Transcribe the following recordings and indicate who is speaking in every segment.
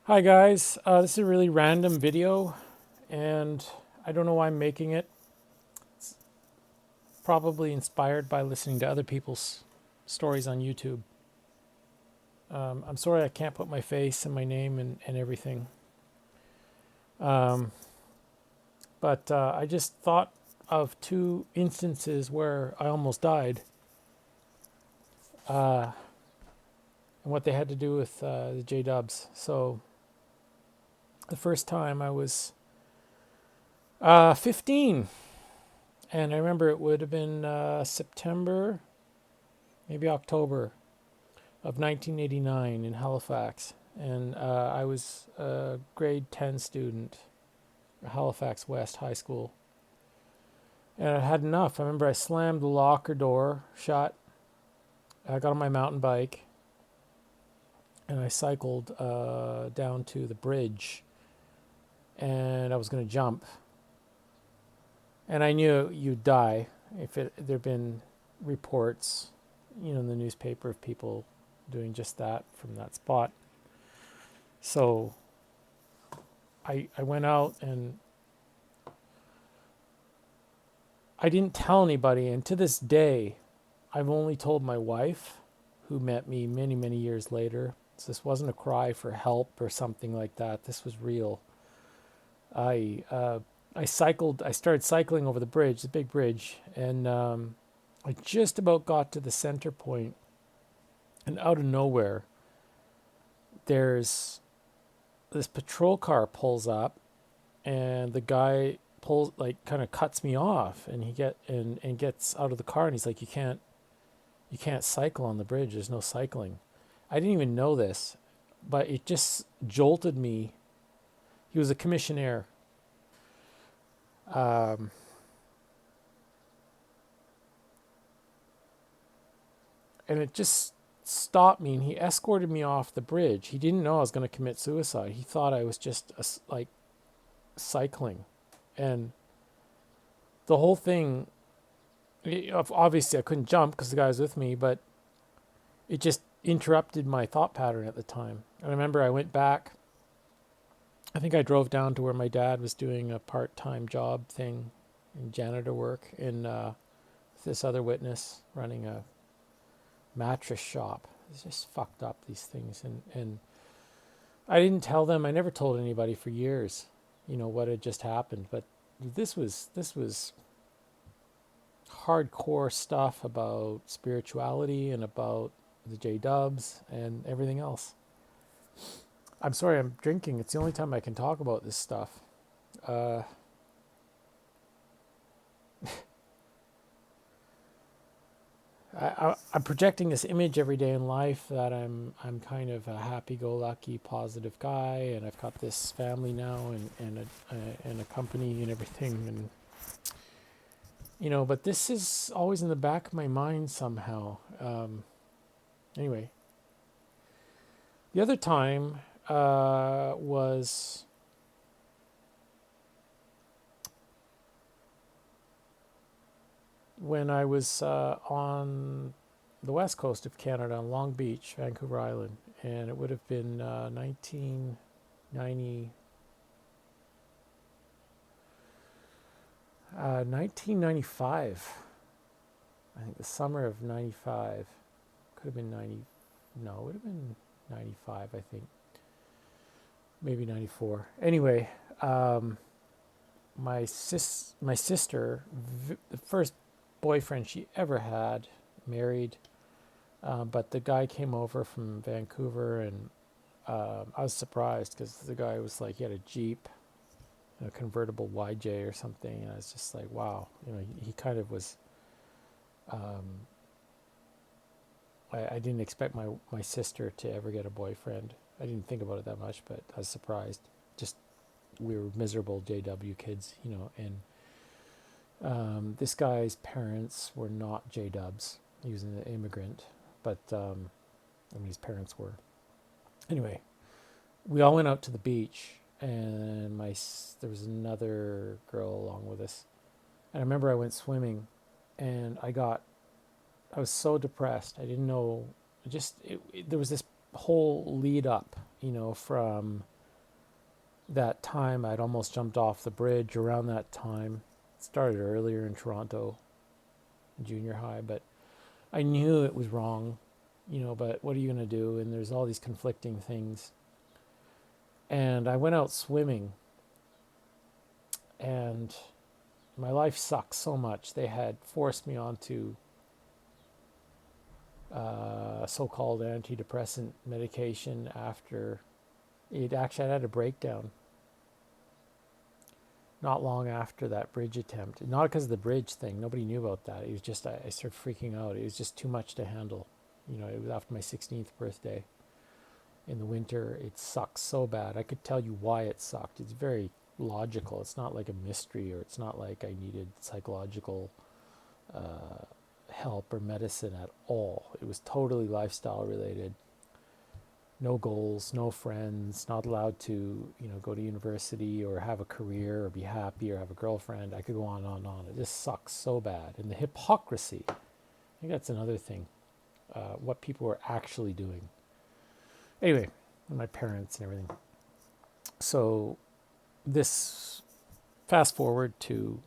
Speaker 1: Hi guys, this is a really random video and I don't know why I'm making it. It's probably inspired by listening to other people's stories on YouTube. I'm sorry I can't put my face and my name and everything. Um, but I just thought of two instances where I almost died and what they had to do with the J Dubs. So the first time I was 15, and I remember it would have been September, maybe October of 1989 in Halifax. And I was a grade 10 student at Halifax West High School. And I had enough. I remember I slammed the locker door shut. I got on my mountain bike and I cycled down to the bridge. And I was going to jump. And I knew you'd die if there'd been reports, in the newspaper of people doing just that from that spot. So I went out and I didn't tell anybody. And to this day, I've only told my wife, who met me many, many years later. So this wasn't a cry for help or something like that. This was real. I uh, I cycled. I started cycling over the bridge, the big bridge, and I just about got to the center point, and out of nowhere, there's this patrol car pulls up, and the guy pulls, like, kind of cuts me off, and he gets out of the car, and he's like, you can't cycle on the bridge, there's no cycling. I didn't even know this, but it just jolted me. He was a commissionaire. um, and it just stopped me, and he escorted me off the bridge. He didn't know I was going to commit suicide. He thought I was just like cycling. And the whole thing, obviously I couldn't jump because the guy was with me, but it just interrupted my thought pattern at the time. And I remember I went back. I think I drove down to where my dad was doing a part-time job thing in janitor work in this other witness running a mattress shop. It's just fucked up, these things. And I didn't tell them. I never told anybody for years, what had just happened. But this was hardcore stuff about spirituality and about the J Dubs and everything else. I'm sorry, I'm drinking. It's the only time I can talk about this stuff. Uh, I'm projecting this image every day in life that I'm kind of a happy-go-lucky, positive guy, and I've got this family now and a company and everything, and but this is always in the back of my mind somehow. Anyway, the other time was when I was on the west coast of Canada, on Long Beach, Vancouver Island, and it would have been 1995. I think the summer of 95. Could have been 90. No, it would have been 95, I think. Maybe 94. Anyway, my sister, the first boyfriend she ever had, married, but the guy came over from Vancouver, and I was surprised because the guy was like, he had a Jeep, a convertible YJ or something, and I was just like, wow, he kind of was. Um, I didn't expect my sister to ever get a boyfriend. I didn't think about it that much, but I was surprised. Just, we were miserable JW kids, and this guy's parents were not J Dubs. He was an immigrant, but his parents were. Anyway, we all went out to the beach, and there was another girl along with us. And I remember I went swimming, and I was so depressed. I didn't know. There was this whole lead up, from that time I'd almost jumped off the bridge around that time. It started earlier in Toronto, junior high, but I knew it was wrong, but what are you going to do? And there's all these conflicting things. And I went out swimming, and my life sucked so much. They had forced me onto so-called antidepressant medication after it actually. I had a breakdown not long after that bridge attempt. Not because of the bridge thing. Nobody knew about that. It was just I started freaking out. It was just too much to handle. It was after my 16th birthday. In the winter, it sucks so bad. I could tell you why it sucked. It's very logical. It's not like a mystery, or it's not like I needed psychological help or medicine at all. It was totally lifestyle related. No goals, no friends, not allowed to, go to university or have a career or be happy or have a girlfriend. I could go on and on and on. It just sucks so bad. And the hypocrisy, I think that's another thing, what people were actually doing. Anyway, my parents and everything. So this, fast forward to,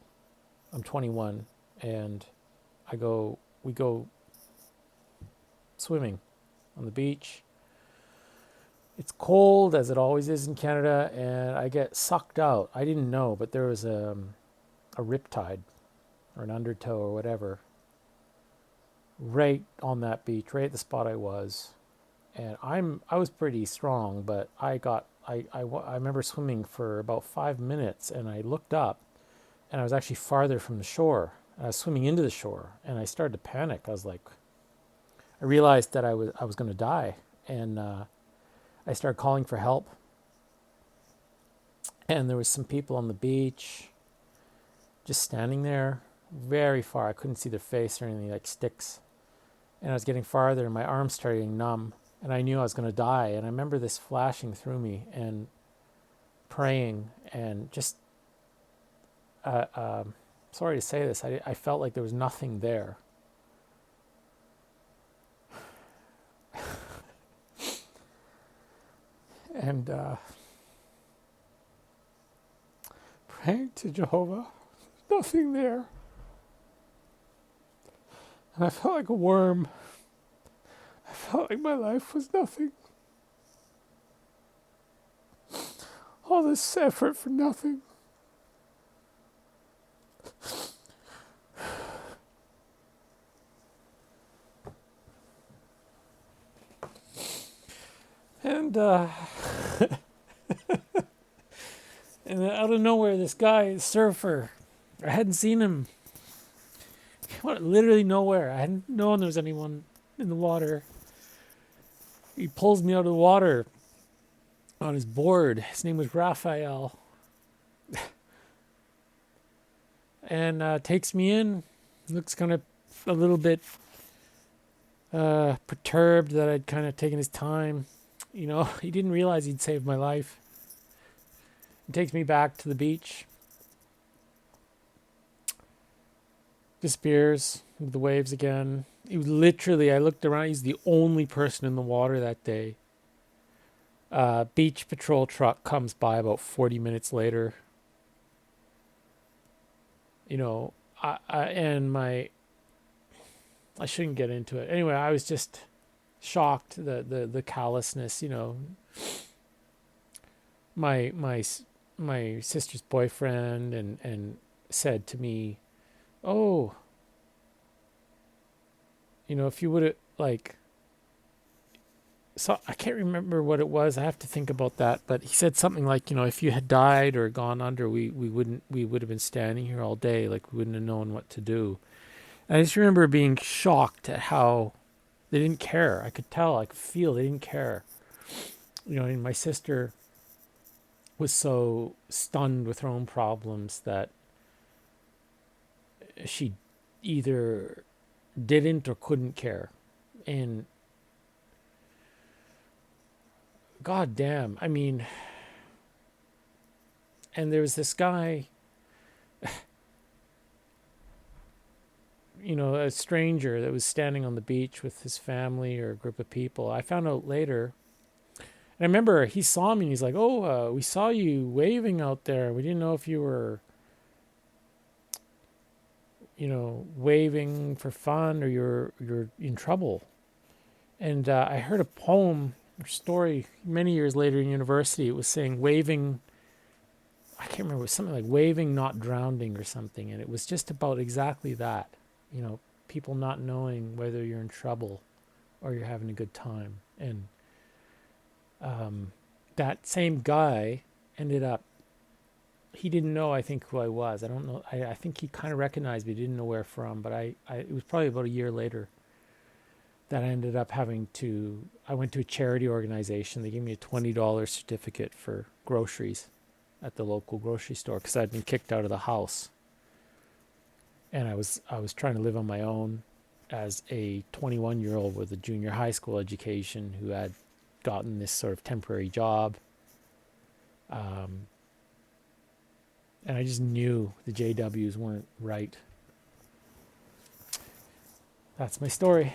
Speaker 1: I'm 21 and we go swimming on the beach. It's cold, as it always is in Canada, and I get sucked out. I didn't know, but there was a riptide or an undertow or whatever right on that beach, right at the spot I was. And I was pretty strong, but I remember swimming for about 5 minutes, and I looked up, and I was actually farther from the shore. I was swimming into the shore, and I started to panic. I was like, I realized that I was going to die, and I started calling for help. And there was some people on the beach just standing there very far. I couldn't see their face or anything, like sticks. And I was getting farther, and my arms started getting numb. And I knew I was going to die. And I remember this flashing through me and praying and just, sorry to say this, I felt like there was nothing there. And praying to Jehovah, nothing there. And I felt like a worm. I felt like my life was nothing. All this effort for nothing. And and out of nowhere, this guy, surfer, I hadn't seen him. Literally nowhere. I hadn't known there was anyone in the water. He pulls me out of the water on his board. His name was Raphael. And takes me in. Looks kind of a little bit perturbed that I'd kind of taken his time. He didn't realize he'd saved my life. He takes me back to the beach. Disappears into the waves again. He was literally, I looked around, he's the only person in the water that day. Beach patrol truck comes by about 40 minutes later. I shouldn't get into it. Anyway, I was just shocked, the callousness, My sister's boyfriend and said to me, "Oh, if you would have so I can't remember what it was. I have to think about that. But he said something like, if you had died or gone under, we would have been standing here all day. Like, we wouldn't have known what to do." And I just remember being shocked at how they didn't care. I could tell, I could feel they didn't care. And my sister was so stunned with her own problems that she either didn't or couldn't care. And God damn, and there was this guy, a stranger that was standing on the beach with his family or a group of people. I found out later, And I remember he saw me and he's like, "Oh, we saw you waving out there. We didn't know if you were, waving for fun or you're in trouble." And I heard a poem or story many years later in university. It was saying waving. I can't remember. It was something like waving, not drowning, or something. And it was just about exactly that. People not knowing whether you're in trouble or you're having a good time. And that same guy ended up, he didn't know, I think, who I was. I don't know. I think he kind of recognized me, didn't know where from, but it was probably about a year later that I ended up I went to a charity organization. They gave me a $20 certificate for groceries at the local grocery store because I'd been kicked out of the house. And I was trying to live on my own as a 21-year-old with a junior high school education who had gotten this sort of temporary job. And I just knew the JWs weren't right. That's my story.